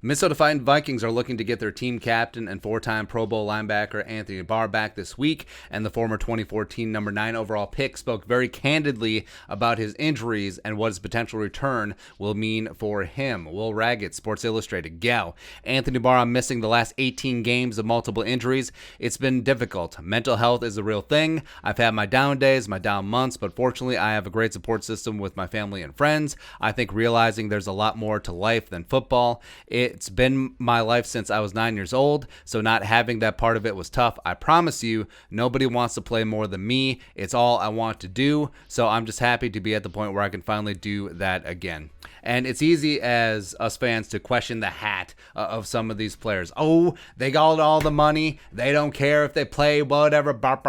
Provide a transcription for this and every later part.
Minnesota Vikings are looking to get their team captain and four-time Pro Bowl linebacker Anthony Barr back this week, and the former 2014 number 9 overall pick spoke very candidly about his injuries and what his potential return will mean for him. Will Raggett, Sports Illustrated, Gal. Anthony Barr, I'm missing the last 18 games of multiple injuries. It's been difficult. Mental health is a real thing. I've had my down days, my down months, but fortunately I have a great support system with my family and friends. I think realizing there's a lot more to life than football. It's been my life since I was 9 years old, so not having that part of it was tough. I promise you, nobody wants to play more than me. It's all I want to do, so I'm just happy to be at the point where I can finally do that again. And it's easy as us fans to question the hat of some of these players. Oh, they got all the money. They don't care if they play, whatever. But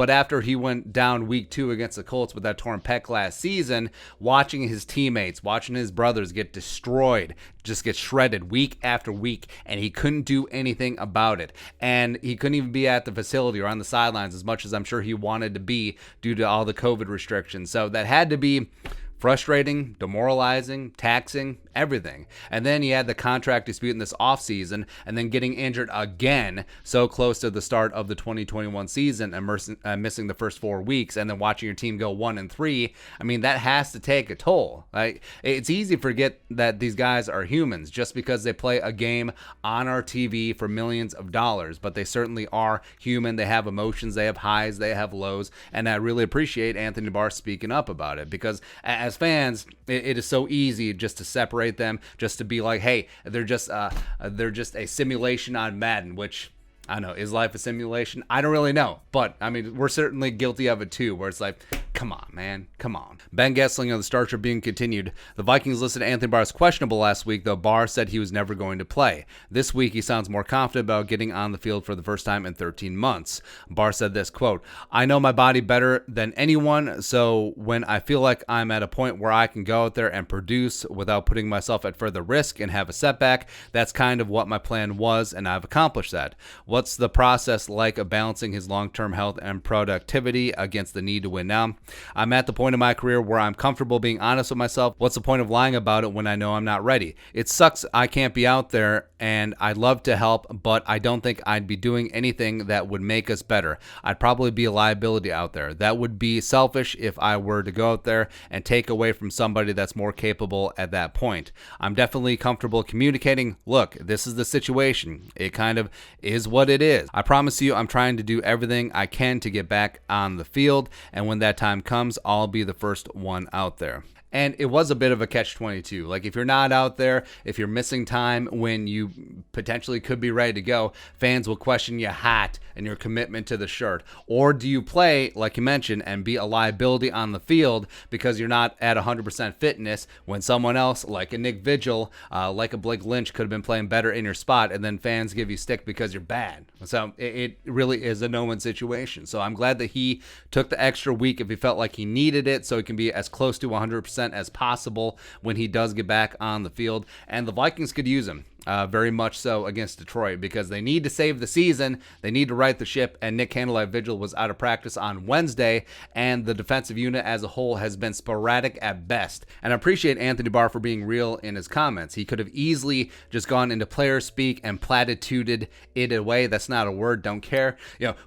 after he went down week 2 against the Colts with that torn pec last season, watching his teammates, watching his brothers get destroyed, just get shredded week after week, and he couldn't do anything about it. And he couldn't even be at the facility or on the sidelines as much as I'm sure he wanted to be due to all the COVID restrictions. So that had to be frustrating, demoralizing, taxing, everything. And then he had the contract dispute in this offseason, and then getting injured again so close to the start of the 2021 season and missing the first 4 weeks, and then watching your team go 1-3. I mean, that has to take a toll. Like, it's easy to forget that these guys are humans just because they play a game on our TV for millions of dollars, but they certainly are human. They have emotions, they have highs, they have lows, and I really appreciate Anthony Barr speaking up about it, because as fans, it is so easy just to separate them, just to be like, hey, they're just a simulation on Madden, which I don't know, is life a simulation? I don't really know, but I mean, we're certainly guilty of it too, where it's like, come on, man, come on. Ben Gessling of the Star Tribune continued. The Vikings listed Anthony Barr as questionable last week, though Barr said he was never going to play. This week, he sounds more confident about getting on the field for the first time in 13 months. Barr said this, quote, I know my body better than anyone, so when I feel like I'm at a point where I can go out there and produce without putting myself at further risk and have a setback, that's kind of what my plan was, and I've accomplished that. What's the process like of balancing his long-term health and productivity against the need to win now? I'm at the point in my career where I'm comfortable being honest with myself. What's the point of lying about it when I know I'm not ready? It sucks I can't be out there, and I'd love to help, but I don't think I'd be doing anything that would make us better. I'd probably be a liability out there. That would be selfish if I were to go out there and take away from somebody that's more capable at that point. I'm definitely comfortable communicating, look, this is the situation. It kind of is what it is. I promise you, I'm trying to do everything I can to get back on the field, and when that time comes, I'll be the first one out there. And it was a bit of a catch-22. Like, if you're not out there, if you're missing time when you potentially could be ready to go, fans will question your hat and your commitment to the shirt. Or do you play, like you mentioned, and be a liability on the field because you're not at 100% fitness when someone else, like a Nick Vigil, like a Blake Lynch, could have been playing better in your spot, and then fans give you stick because you're bad. So it really is a no-win situation. So I'm glad that he took the extra week if he felt like he needed it, so he can be as close to 100% as possible when he does get back on the field. And the Vikings could use him. Very much so against Detroit, because they need to save the season. They need to right the ship, and Nick Candidly Vigil was out of practice on Wednesday, and the defensive unit as a whole has been sporadic at best. And I appreciate Anthony Barr for being real in his comments. He could have easily just gone into player speak and platituded it away. That's not a word, don't care.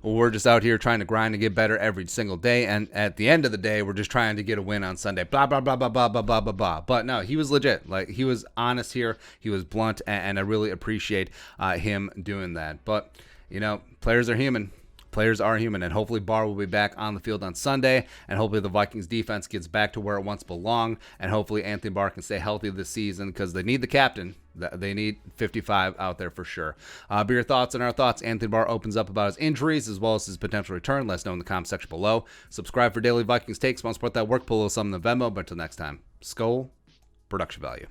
We're just out here trying to grind and get better every single day, and at the end of the day, we're just trying to get a win on Sunday. Blah, blah, blah, blah, blah, blah, blah, blah, blah. But no, he was legit. Like, he was honest here. He was blunt, and I really appreciate him doing that. But, players are human. Players are human, and hopefully Barr will be back on the field on Sunday, and hopefully the Vikings defense gets back to where it once belonged, and hopefully Anthony Barr can stay healthy this season, because they need the captain. They need 55 out there for sure. But your thoughts and our thoughts. Anthony Barr opens up about his injuries as well as his potential return. Let us know in the comment section below. Subscribe for daily Vikings takes. Want to support that work? Pull a little something in Venmo. But until next time, Skol, production value.